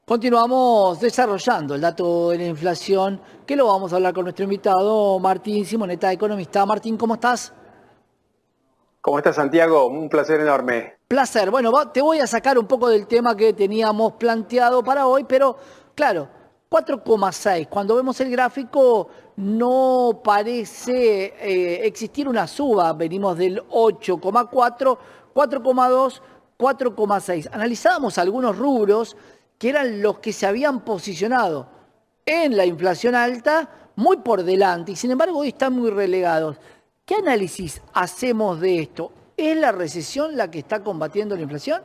Continuamos desarrollando el dato de la inflación, que lo vamos a hablar con nuestro invitado, Martín Simonetta, economista. Martín, ¿cómo estás? ¿Cómo estás, Santiago? Un placer enorme. Placer. Bueno, te voy a sacar un poco del tema que teníamos planteado para hoy, pero claro, 4,6. Cuando vemos el gráfico no parece existir una suba. Venimos del 8,4, 4,2, 4,6. Analizábamos algunos rubros que eran los que se habían posicionado en la inflación alta muy por delante y sin embargo hoy están muy relegados. ¿Qué análisis hacemos de esto? ¿Es la recesión la que está combatiendo la inflación?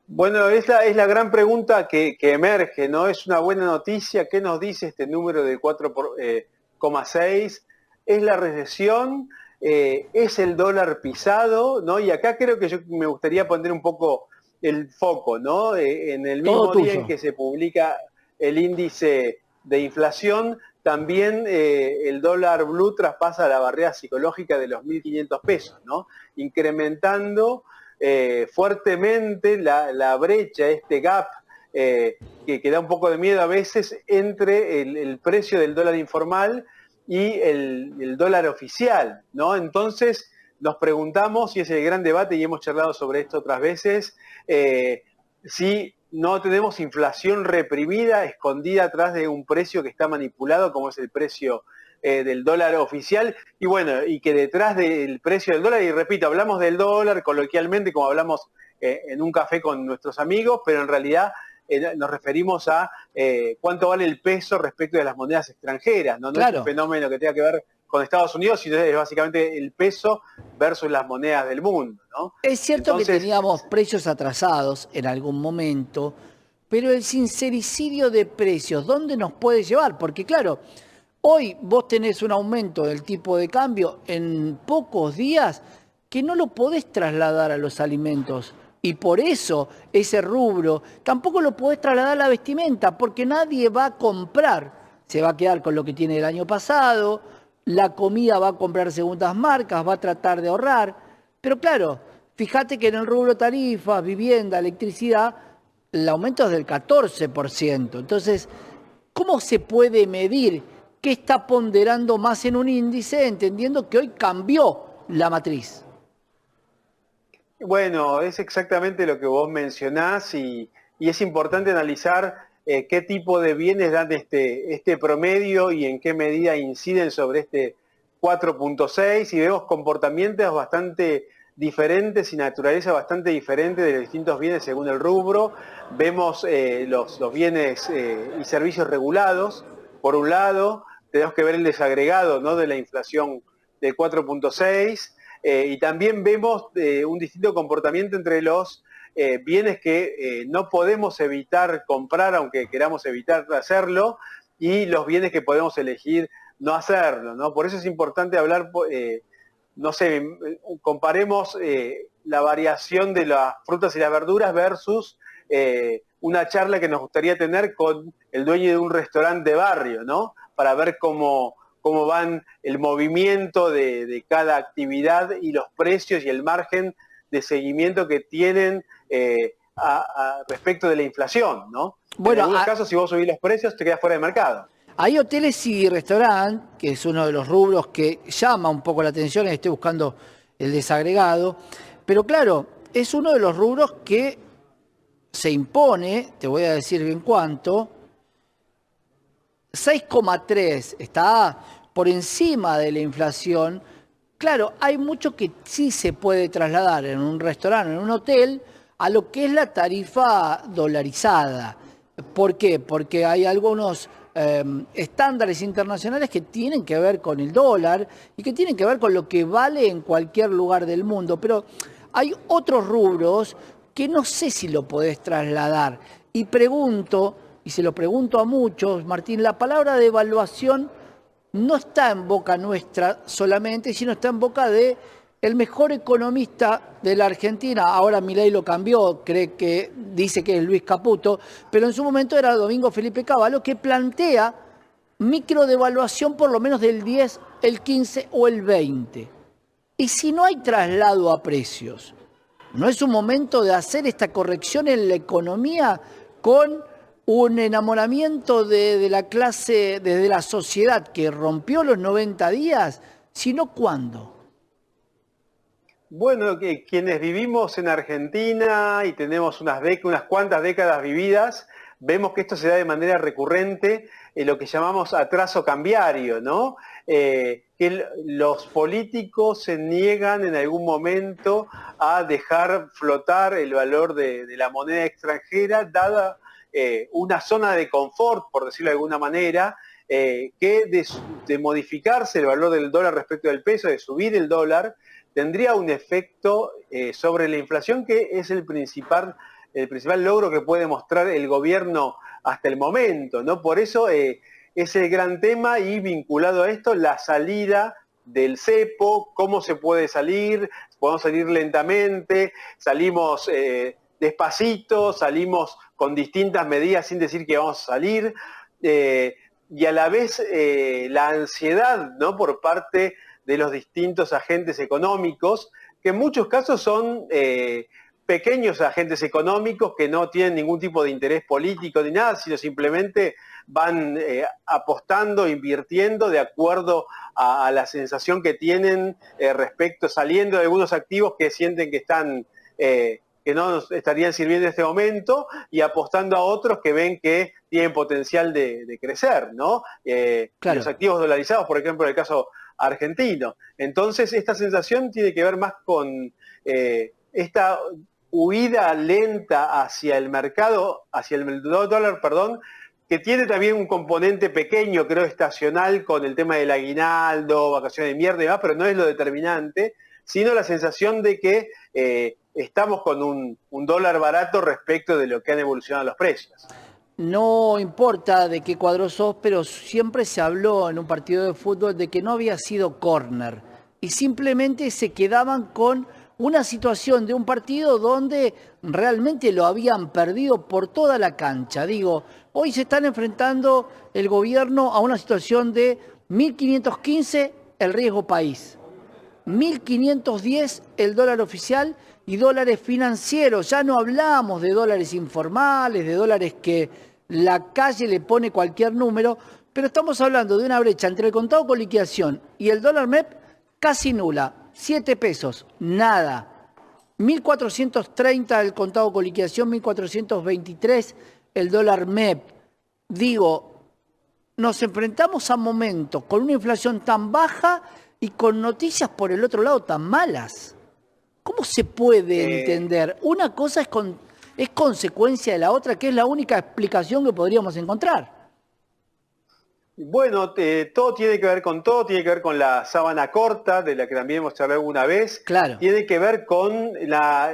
Bueno, es la gran pregunta que emerge, ¿no? Es una buena noticia. ¿Qué nos dice este número de 4,6? ¿Es la recesión? ¿Es el dólar pisado? ¿No? Y acá creo que yo me gustaría poner un poco el foco, ¿no? En el mismo día en que se publica el índice de inflación, también el dólar blue traspasa la barrera psicológica de los 1.500 pesos, ¿no? Incrementando fuertemente la brecha, este gap que da un poco de miedo a veces entre el precio del dólar informal y el dólar oficial, ¿no? Entonces nos preguntamos, y es el gran debate, y hemos charlado sobre esto otras veces, si no tenemos inflación reprimida, escondida atrás de un precio que está manipulado, como es el precio del dólar oficial, y bueno, y que detrás del precio del dólar, y repito, hablamos del dólar coloquialmente como hablamos en un café con nuestros amigos, pero en realidad nos referimos a cuánto vale el peso respecto de las monedas extranjeras, ¿no? No es un fenómeno que tenga que ver con Estados Unidos, sino es básicamente el peso versus las monedas del mundo, ¿no? Es cierto que teníamos precios atrasados en algún momento, pero el sincericidio de precios, ¿dónde nos puede llevar? Porque claro, hoy vos tenés un aumento del tipo de cambio en pocos días que no lo podés trasladar a los alimentos. Y por eso ese rubro tampoco lo podés trasladar a la vestimenta, porque nadie va a comprar. Se va a quedar con lo que tiene el año pasado, la comida va a comprar segundas marcas, va a tratar de ahorrar. Pero claro, fíjate que en el rubro tarifas, vivienda, electricidad, el aumento es del 14%. Entonces, ¿cómo se puede medir qué está ponderando más en un índice, entendiendo que hoy cambió la matriz? Bueno, es exactamente lo que vos mencionás y es importante analizar qué tipo de bienes dan este promedio y en qué medida inciden sobre este 4,6 y vemos comportamientos bastante diferentes y naturaleza bastante diferente de los distintos bienes según el rubro. Vemos los bienes y servicios regulados, por un lado, tenemos que ver el desagregado, ¿no?, de la inflación del 4,6. Y también vemos un distinto comportamiento entre los bienes que no podemos evitar comprar, aunque queramos evitar hacerlo, y los bienes que podemos elegir no hacerlo, ¿no? Por eso es importante hablar, no sé, comparemos la variación de las frutas y las verduras versus una charla que nos gustaría tener con el dueño de un restaurante de barrio, ¿no? Para ver cómo van el movimiento de cada actividad y los precios y el margen de seguimiento que tienen respecto de la inflación, ¿no? Bueno, en algunos casos, si vos subís los precios, te quedas fuera de mercado. Hay hoteles y restaurantes, que es uno de los rubros que llama un poco la atención, y estoy buscando el desagregado, pero claro, es uno de los rubros que se impone, te voy a decir bien cuánto, 6,3, está por encima de la inflación. Claro, hay mucho que sí se puede trasladar en un restaurante, en un hotel, a lo que es la tarifa dolarizada. ¿Por qué? Porque hay algunos estándares internacionales que tienen que ver con el dólar y que tienen que ver con lo que vale en cualquier lugar del mundo. Pero hay otros rubros que no sé si lo podés trasladar. Y pregunto, y se lo pregunto a muchos, Martín, la palabra devaluación no está en boca nuestra solamente, sino está en boca de el mejor economista de la Argentina. Ahora Milei lo cambió, dice que es Luis Caputo, pero en su momento era Domingo Felipe Cavallo, que plantea microdevaluación por lo menos del 10, el 15 o el 20. Y si no hay traslado a precios, ¿no es un momento de hacer esta corrección en la economía con un enamoramiento de la clase, desde la sociedad que rompió los 90 días, sino cuándo. Bueno, que quienes vivimos en Argentina y tenemos unas cuantas décadas vividas, vemos que esto se da de manera recurrente en lo que llamamos atraso cambiario, ¿no? Que los políticos se niegan en algún momento a dejar flotar el valor de la moneda extranjera, dada una zona de confort, por decirlo de alguna manera, que de modificarse el valor del dólar respecto del peso, de subir el dólar, tendría un efecto sobre la inflación, que es el principal logro que puede mostrar el gobierno hasta el momento, ¿no? Por eso es el gran tema, y vinculado a esto, la salida del cepo, cómo se puede salir, podemos salir lentamente, salimos despacito, salimos con distintas medidas sin decir que vamos a salir, y a la vez la ansiedad, ¿no?, por parte de los distintos agentes económicos, que en muchos casos son pequeños agentes económicos que no tienen ningún tipo de interés político ni nada, sino simplemente van apostando, invirtiendo de acuerdo a la sensación que tienen saliendo de algunos activos que sienten que están que no nos estarían sirviendo en este momento, y apostando a otros que ven que tienen potencial de crecer, ¿no? Claro. Los activos dolarizados, por ejemplo, en el caso argentino. Entonces, esta sensación tiene que ver más con esta huida lenta hacia el mercado, hacia el dólar, perdón, que tiene también un componente pequeño, creo, estacional, con el tema del aguinaldo, vacaciones de invierno y demás, pero no es lo determinante, sino la sensación de que estamos con un dólar barato respecto de lo que han evolucionado los precios. No importa de qué cuadro sos, pero siempre se habló en un partido de fútbol de que no había sido córner, y simplemente se quedaban con una situación de un partido donde realmente lo habían perdido por toda la cancha. Digo, hoy se están enfrentando el gobierno a una situación de 1.515 el riesgo país, 1.510 el dólar oficial y dólares financieros. Ya no hablamos de dólares informales, de dólares que la calle le pone cualquier número, pero estamos hablando de una brecha entre el contado con liquidación y el dólar MEP casi nula, 7 pesos, nada. 1.430 el contado con liquidación, 1.423 el dólar MEP. Digo, nos enfrentamos a momentos con una inflación tan baja y con noticias por el otro lado tan malas. ¿Cómo se puede entender? Una cosa es consecuencia de la otra, que es la única explicación que podríamos encontrar. Bueno, todo tiene que ver con todo, tiene que ver con la sábana corta, de la que también hemos hablado alguna vez. Claro. Tiene que ver con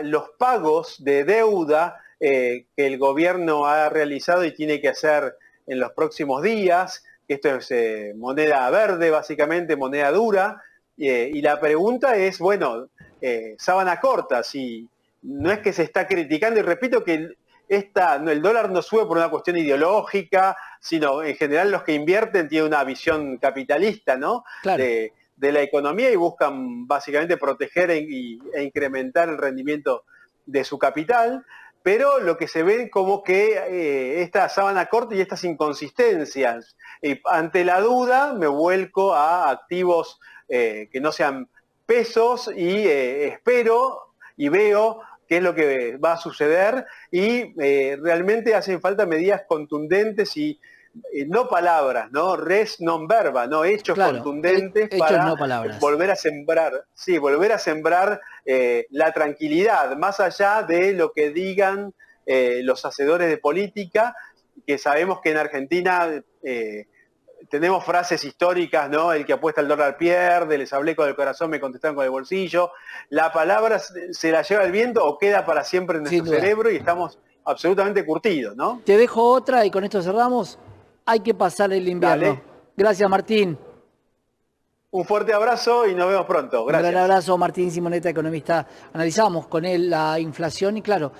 los pagos de deuda que el gobierno ha realizado y tiene que hacer en los próximos días. Esto es moneda verde, básicamente, moneda dura. Y la pregunta es, bueno, sábana corta, si no es que se está criticando, y repito que el dólar no sube por una cuestión ideológica, sino en general los que invierten tienen una visión capitalista, ¿no? Claro. De la economía, y buscan básicamente proteger e incrementar el rendimiento de su capital, pero lo que se ve como que esta sábana corta y estas inconsistencias, ante la duda me vuelco a activos que no sean pesos y espero y veo qué es lo que va a suceder, y realmente hacen falta medidas contundentes y no palabras, ¿no? Res non verba, ¿no? Hechos contundentes hechos, para no palabras. volver a sembrar la tranquilidad, más allá de lo que digan los hacedores de política, que sabemos que en Argentina tenemos frases históricas, ¿no? El que apuesta al dólar pierde, les hablé con el corazón, me contestaron con el bolsillo. La palabra se la lleva el viento o queda para siempre en nuestro cerebro, y estamos absolutamente curtidos, ¿no? Te dejo otra y con esto cerramos. Hay que pasar el invierno. Dale. Gracias, Martín. Un fuerte abrazo y nos vemos pronto. Gracias. Un gran abrazo, Martín Simonetta, economista. Analizamos con él la inflación y, claro,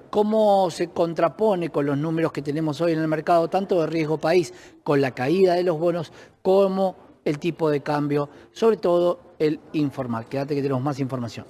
cómo se contrapone con los números que tenemos hoy en el mercado, tanto de riesgo país, con la caída de los bonos, como el tipo de cambio, sobre todo el informal. Quédate que tenemos más información.